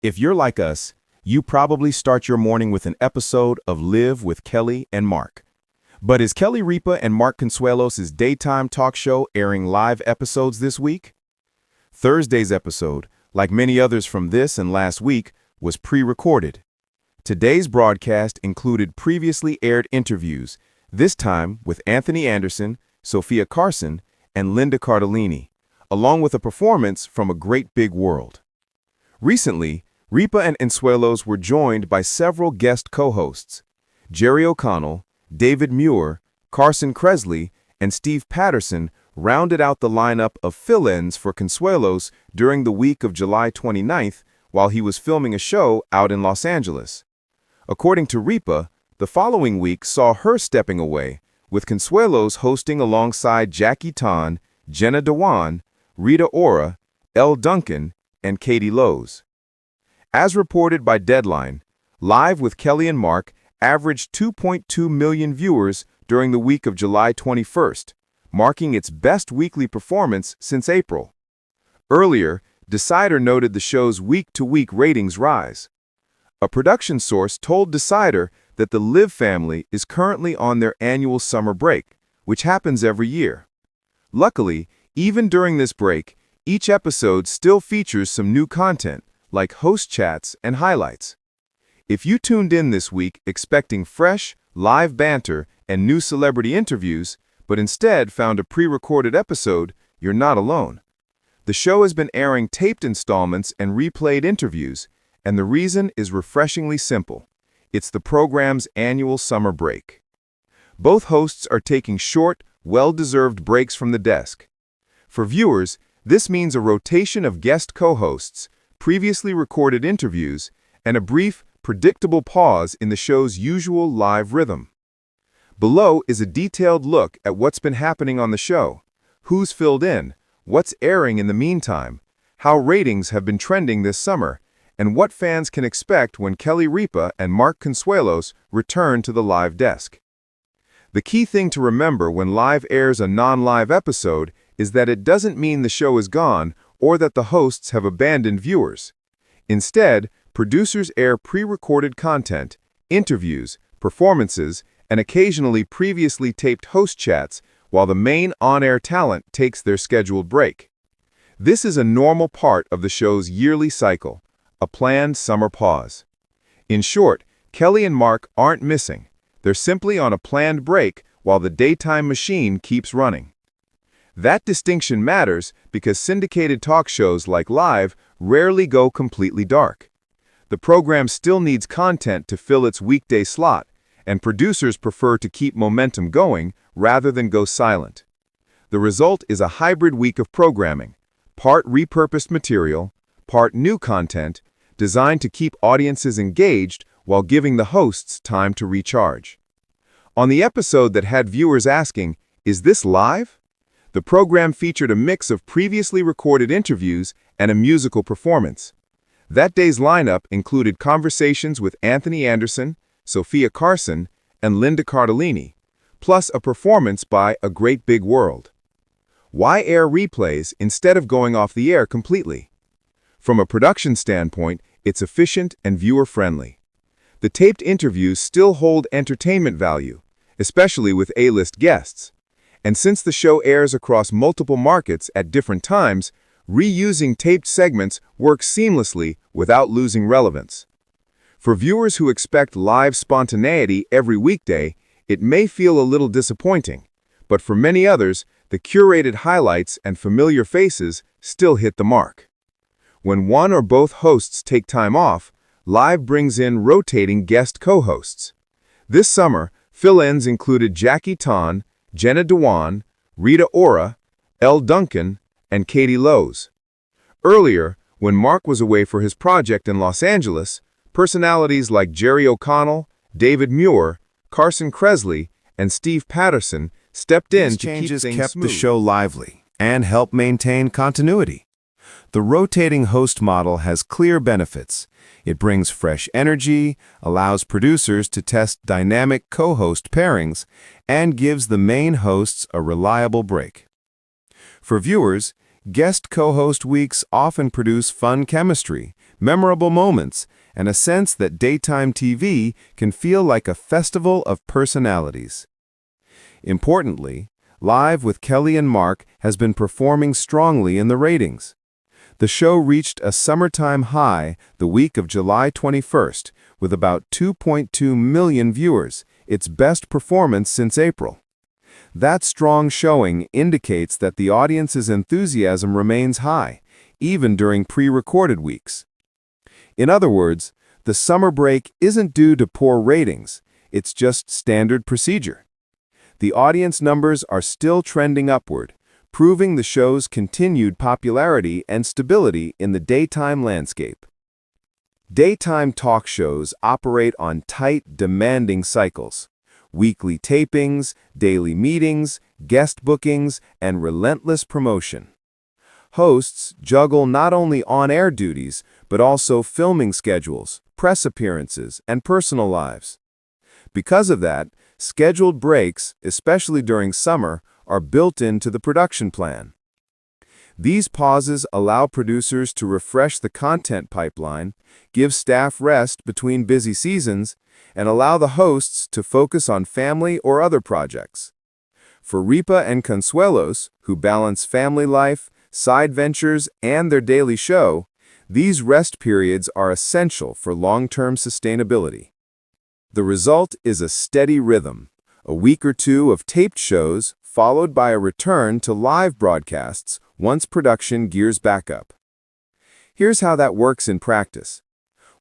If you're like us, you probably start your morning with an episode of Live with Kelly and Mark. But is Kelly Ripa and Mark Consuelos' daytime talk show airing live episodes this week? Thursday's episode, like many others from this and last week, was pre-recorded. Today's broadcast included previously aired interviews, this time with Anthony Anderson, Sophia Carson, and Linda Cardellini, along with a performance from A Great Big World. Recently, Ripa and Consuelos were joined by several guest co-hosts. Jerry O'Connell, David Muir, Carson Kressley, and Steve Patterson rounded out the lineup of fill-ins for Consuelos during the week of July 29th while he was filming a show out in Los Angeles. According to Ripa, the following week saw her stepping away, with Consuelos hosting alongside Jackie Tan, Jenna Dewan, Rita Ora, Elle Duncan, and Katie Lowe's. As reported by Deadline, Live with Kelly and Mark averaged 2.2 million viewers during the week of July 21st, marking its best weekly performance since April. Earlier, Decider noted the show's week-to-week ratings rise. A production source told Decider that the Live family is currently on their annual summer break, which happens every year. Luckily, even during this break, each episode still features some new content, like host chats and highlights. If you tuned in this week expecting fresh, live banter and new celebrity interviews, but instead found a pre-recorded episode, you're not alone. The show has been airing taped installments and replayed interviews, and the reason is refreshingly simple. It's the program's annual summer break. Both hosts are taking short, well-deserved breaks from the desk. For viewers, this means a rotation of guest co-hosts, previously recorded interviews, and a brief, predictable pause in the show's usual live rhythm. Below is a detailed look at what's been happening on the show, who's filled in, what's airing in the meantime, how ratings have been trending this summer, and what fans can expect when Kelly Ripa and Mark Consuelos return to the live desk. The key thing to remember when Live airs a non-live episode is that it doesn't mean the show is gone or that the hosts have abandoned viewers. Instead, producers air pre-recorded content, interviews, performances, and occasionally previously taped host chats while the main on-air talent takes their scheduled break. This is a normal part of the show's yearly cycle, a planned summer pause. In short, Kelly and Mark aren't missing. They're simply on a planned break while the daytime machine keeps running. That distinction matters because syndicated talk shows like Live rarely go completely dark. The program still needs content to fill its weekday slot, and producers prefer to keep momentum going rather than go silent. The result is a hybrid week of programming, part repurposed material, part new content, designed to keep audiences engaged while giving the hosts time to recharge. On the episode that had viewers asking, "Is this live?" the program featured a mix of previously recorded interviews and a musical performance. That day's lineup included conversations with Anthony Anderson, Sophia Carson, and Linda Cardellini, plus a performance by A Great Big World. Why air replays instead of going off the air completely? From a production standpoint, it's efficient and viewer-friendly. The taped interviews still hold entertainment value, especially with A-list guests. And since the show airs across multiple markets at different times, reusing taped segments works seamlessly without losing relevance. For viewers who expect live spontaneity every weekday, it may feel a little disappointing, but for many others, the curated highlights and familiar faces still hit the mark. When one or both hosts take time off, Live brings in rotating guest co-hosts. This summer, fill-ins included Jackie Tan, Jenna Dewan, Rita Ora, Elle Duncan, and Katie Lowe's. Earlier, when Mark was away for his project in Los Angeles, personalities like Jerry O'Connell, David Muir, Carson Kressley, and Steve Patterson stepped in to keep changes things kept smooth. the show lively and helped maintain continuity. The rotating host model has clear benefits. It brings fresh energy, allows producers to test dynamic co-host pairings, and gives the main hosts a reliable break. For viewers, guest co-host weeks often produce fun chemistry, memorable moments, and a sense that daytime TV can feel like a festival of personalities. Importantly, Live with Kelly and Mark has been performing strongly in the ratings. The show reached a summertime high the week of July 21st, with about 2.2 million viewers, its best performance since April. That strong showing indicates that the audience's enthusiasm remains high, even during pre-recorded weeks. In other words, the summer break isn't due to poor ratings, it's just standard procedure. The audience numbers are still trending upward, proving the show's continued popularity and stability in the daytime landscape. Daytime talk shows operate on tight, demanding cycles. Weekly tapings, daily meetings, guest bookings, and relentless promotion. Hosts juggle not only on-air duties, but also filming schedules, press appearances, and personal lives. Because of that, scheduled breaks, especially during summer, are built into the production plan. These pauses allow producers to refresh the content pipeline, give staff rest between busy seasons, and allow the hosts to focus on family or other projects. For Ripa and Consuelos, who balance family life, side ventures, and their daily show, these rest periods are essential for long-term sustainability. The result is a steady rhythm, a week or two of taped shows, followed by a return to live broadcasts once production gears back up. Here's how that works in practice.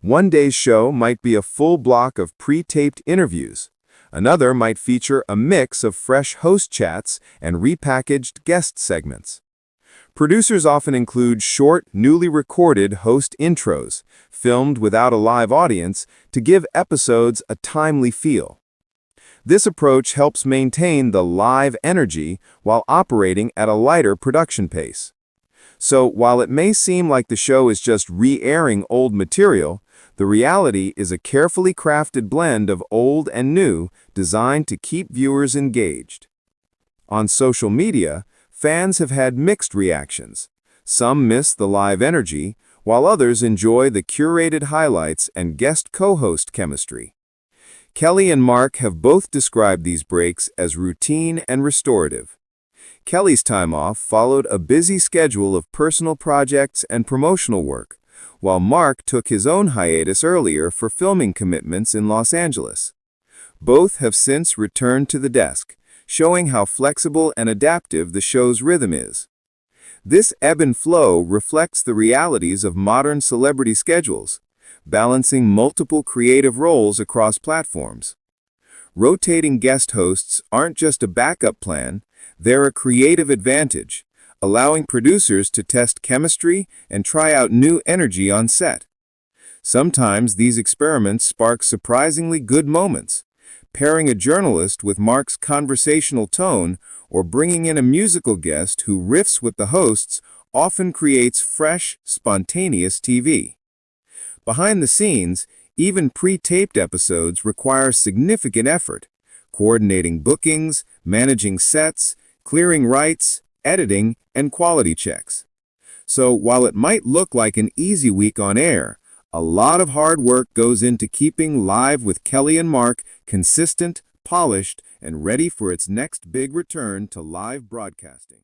One day's show might be a full block of pre-taped interviews. Another might feature a mix of fresh host chats and repackaged guest segments. Producers often include short, newly recorded host intros, filmed without a live audience, to give episodes a timely feel. This approach helps maintain the live energy while operating at a lighter production pace. So, while it may seem like the show is just re-airing old material, the reality is a carefully crafted blend of old and new designed to keep viewers engaged. On social media, fans have had mixed reactions. Some miss the live energy, while others enjoy the curated highlights and guest co-host chemistry. Kelly and Mark have both described these breaks as routine and restorative. Kelly's time off followed a busy schedule of personal projects and promotional work, while Mark took his own hiatus earlier for filming commitments in Los Angeles. Both have since returned to the desk, showing how flexible and adaptive the show's rhythm is. This ebb and flow reflects the realities of modern celebrity schedules, balancing multiple creative roles across platforms. Rotating guest hosts aren't just a backup plan, they're a creative advantage, allowing producers to test chemistry and try out new energy on set. Sometimes these experiments spark surprisingly good moments. Pairing a journalist with Mark's conversational tone or bringing in a musical guest who riffs with the hosts often creates fresh, spontaneous TV. Behind the scenes, even pre-taped episodes require significant effort, coordinating bookings, managing sets, clearing rights, editing, and quality checks. So while it might look like an easy week on air, a lot of hard work goes into keeping Live with Kelly and Mark consistent, polished, and ready for its next big return to live broadcasting.